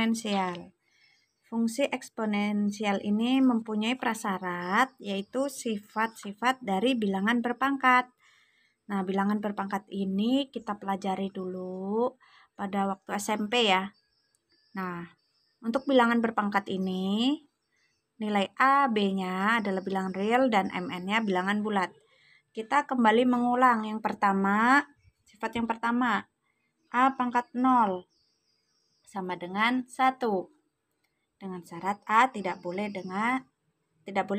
eksponensial. Fungsi eksponensial ini mempunyai prasyarat, yaitu sifat-sifat dari bilangan berpangkat. Nah, bilangan berpangkat ini kita pelajari dulu pada waktu SMP ya. Nah, untuk bilangan berpangkat ini, nilai A, B-nya adalah bilangan real dan Mn-nya bilangan bulat. Kita kembali mengulang yang pertama, sifat yang pertama, A pangkat 0 sama dengan 1. Dengan syarat A tidak boleh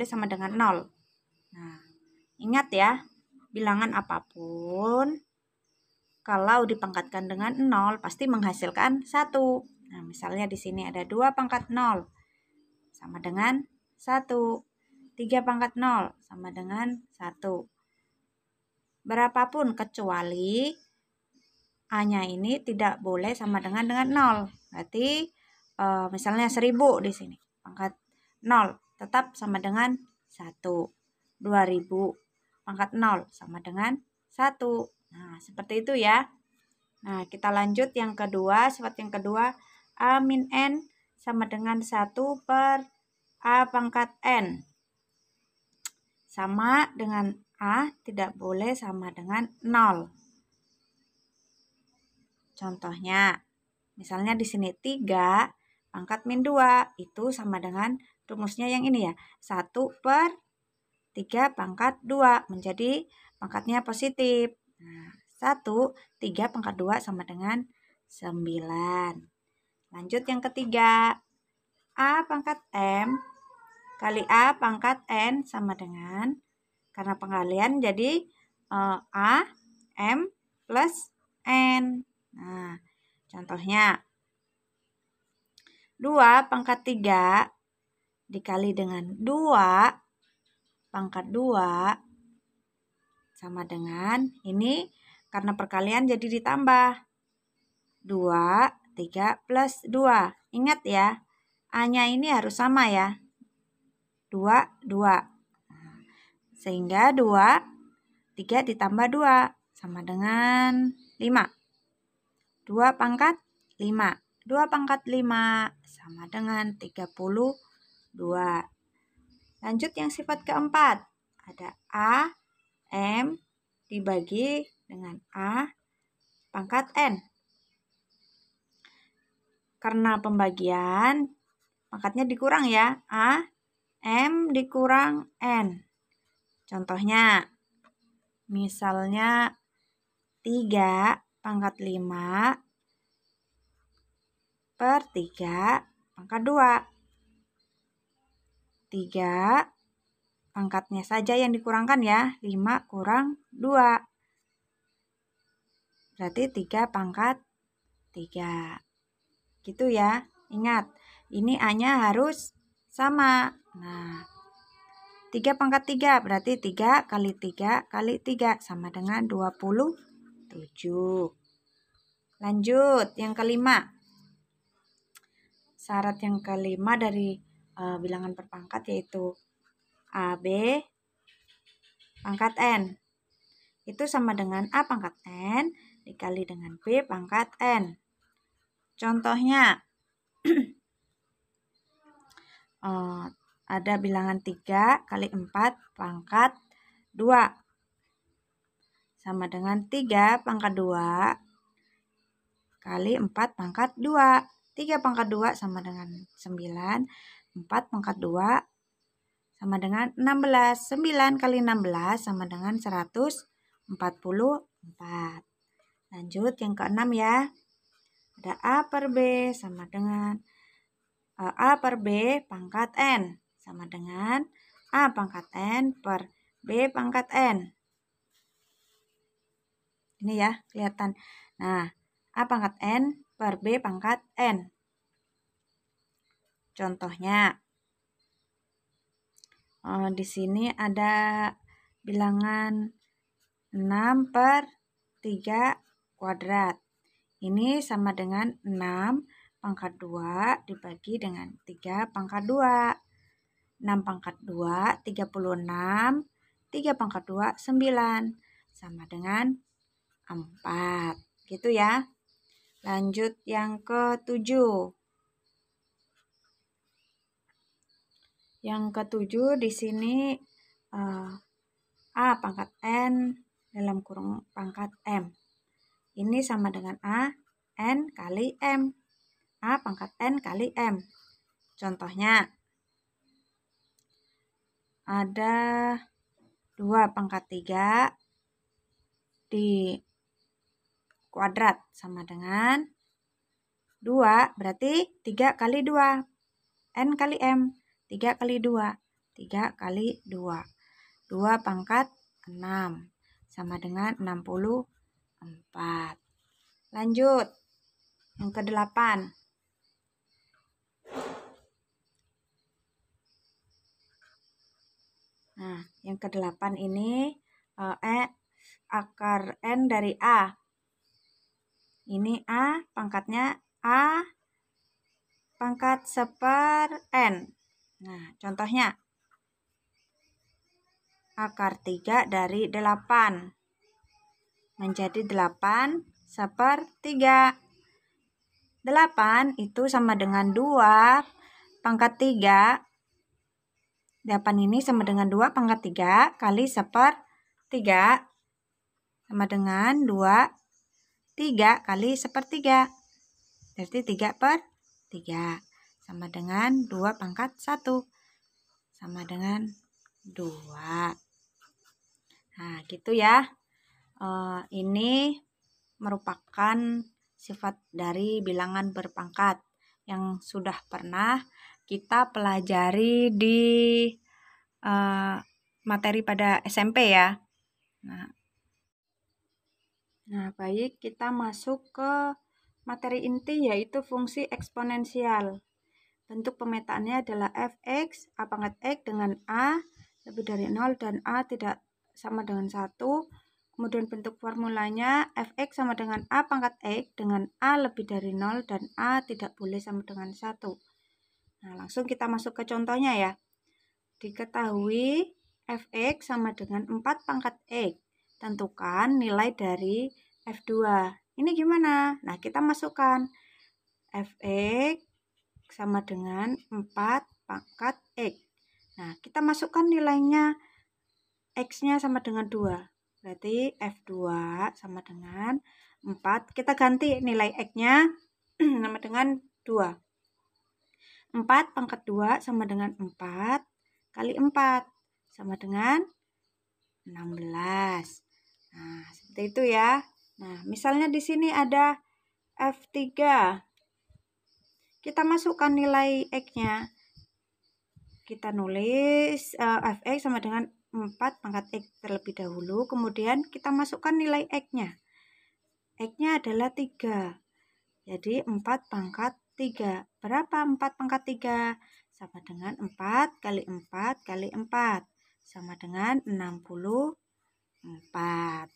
sama dengan 0. Nah, ingat ya, bilangan apapun kalau dipangkatkan dengan 0 pasti menghasilkan 1. Nah, misalnya di sini ada 2 pangkat 0 sama dengan 1. 3 pangkat 0 sama dengan 1. Berapapun kecuali A-nya ini tidak boleh sama dengan 0. Berarti misalnya 1000 di sini. Pangkat 0 tetap sama dengan 1. 2000 pangkat 0 sama dengan 1. Nah, seperti itu ya. Nah, kita lanjut yang kedua, sifat yang kedua, A min N sama dengan 1 per A pangkat N. Sama dengan A tidak boleh sama dengan 0. Contohnya, misalnya di sini 3 pangkat min 2 itu sama dengan rumusnya yang ini ya. 1 per 3 pangkat 2 menjadi pangkatnya positif. Nah, 1, 3 pangkat 2 sama dengan 9. Lanjut yang ketiga. A pangkat M kali A pangkat N sama dengan, karena pengalian jadi A, M plus N. Nah, contohnya 2 pangkat 3 dikali dengan 2 pangkat 2 sama dengan, ini karena perkalian jadi ditambah 2, 3 plus 2. Ingat ya, A-nya ini harus sama ya. 2, 2. Sehingga 2, 3 ditambah 2 sama dengan 5. 2 pangkat 5. 2 pangkat 5 sama dengan 32. Lanjut yang sifat keempat. Ada A, M dibagi dengan A pangkat N. Karena pembagian, pangkatnya dikurang ya. A, M dikurang N. Contohnya, misalnya 3 pangkat 5 per 3 pangkat 2. 3 pangkatnya saja yang dikurangkan ya. 5 kurang 2. Berarti 3 pangkat 3. Gitu ya. Ingat, ini A-nya harus sama. Nah, 3 pangkat 3 berarti 3 kali 3 kali 3 sama dengan 27. Lanjut, yang kelima. Syarat yang kelima dari bilangan berpangkat yaitu AB pangkat N. Itu sama dengan A pangkat N dikali dengan B pangkat N. Contohnya, ada bilangan 3 kali 4 pangkat 2. Sama dengan 3 pangkat 2 kali 4 pangkat 2. 3 pangkat 2 sama dengan 9. 4 pangkat 2 sama dengan 16. 9 kali 16 sama dengan 144. Lanjut yang keenam ya. Ada A per B sama dengan A per B pangkat N sama dengan A pangkat N per B pangkat N. Ini ya, kelihatan. Nah, A pangkat N per B pangkat N. Contohnya, di sini ada bilangan 6 per 3 kuadrat. Ini sama dengan 6 pangkat 2 dibagi dengan 3 pangkat 2. 6 pangkat 2, 36. 3 pangkat 2, 9. Sama dengan 4. Gitu ya. Lanjut yang ke-7. Yang ketujuh di sini A pangkat N dalam kurung pangkat M. Ini sama dengan A, N kali M. A pangkat N kali M. Contohnya, ada 2 pangkat 3 di kuadrat sama dengan 2, berarti 3 kali 2. N kali M, 3 kali 2. 3 kali 2. 2 pangkat 6 sama dengan 64. Lanjut. Yang ke-8. Nah, yang ke-8 ini akar N dari A. Ini A, pangkatnya A pangkat 1/N. Nah, contohnya akar 3 dari 8 menjadi 8 1/3. 8 itu sama dengan 2 pangkat 3. 8 ini sama dengan 2 pangkat 3 kali 1/3 sama dengan 3 kali 1/3. Berarti 3/3 sama dengan 2 pangkat 1 sama dengan 2. Nah, gitu ya. Ini merupakan sifat dari bilangan berpangkat yang sudah pernah kita pelajari di materi pada SMP ya. Nah, baik, kita masuk ke materi inti yaitu fungsi eksponensial. Bentuk pemetaannya adalah fx a pangkat x dengan a lebih dari 0 dan a tidak sama dengan 1. Kemudian bentuk formulanya fx sama dengan a pangkat x dengan a lebih dari 0 dan a tidak boleh sama dengan 1. Nah, langsung kita masuk ke contohnya ya. Diketahui fx sama dengan 4 pangkat x. Tentukan nilai dari f2. Ini gimana? Nah, kita masukkan fx sama dengan 4 pangkat x. Nah, kita masukkan nilainya, x-nya sama dengan 2. Berarti f2 sama dengan 4. Kita ganti nilai x-nya sama dengan 2. 4 pangkat 2 sama dengan 4 kali 4 sama dengan 16. Nah, seperti itu ya. Nah, misalnya di sini ada f3. Kita masukkan nilai x-nya. Kita nulis fx sama dengan 4 pangkat x terlebih dahulu. Kemudian kita masukkan nilai x-nya. X-nya adalah 3. Jadi 4 pangkat 3. Berapa 4 pangkat 3? Sama dengan 4 kali 4 kali 4. Sama dengan 64.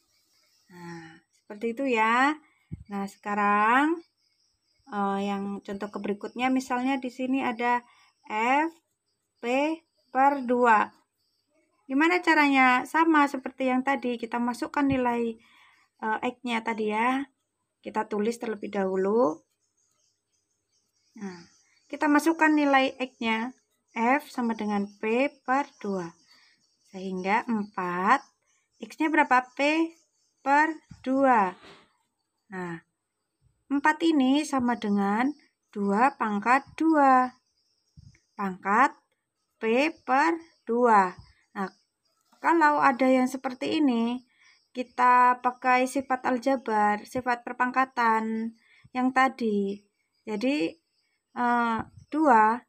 Nah, seperti itu ya. Nah, sekarang yang contoh berikutnya, misalnya di sini ada f/2. Gimana caranya? Sama seperti yang tadi, kita masukkan nilai x-nya tadi ya. Kita tulis terlebih dahulu. Nah, kita masukkan nilai x-nya. F sama dengan p/2. Sehingga 4, x-nya berapa? p/2. Nah, 4 ini sama dengan 2 pangkat 2. Pangkat p/2. Nah, kalau ada yang seperti ini, kita pakai sifat aljabar, sifat perpangkatan yang tadi. Jadi 2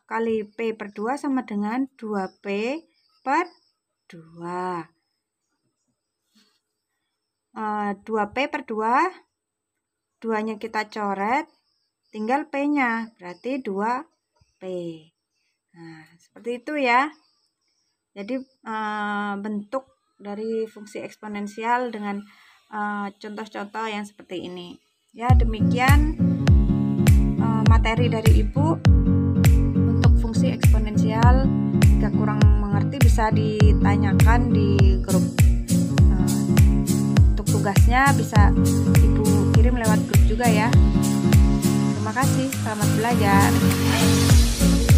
kali p/2 sama dengan 2p/2. 2p/2, 2-nya kita coret, tinggal p-nya, berarti 2p. Nah, seperti itu ya. Jadi bentuk dari fungsi eksponensial dengan contoh-contoh yang seperti ini. Ya, demikian materi dari Ibu untuk fungsi eksponensial. Jika kurang mengerti bisa ditanyakan di grup. Untuk tugasnya bisa Ibu kirim lewat grup juga ya. Terima kasih, selamat belajar.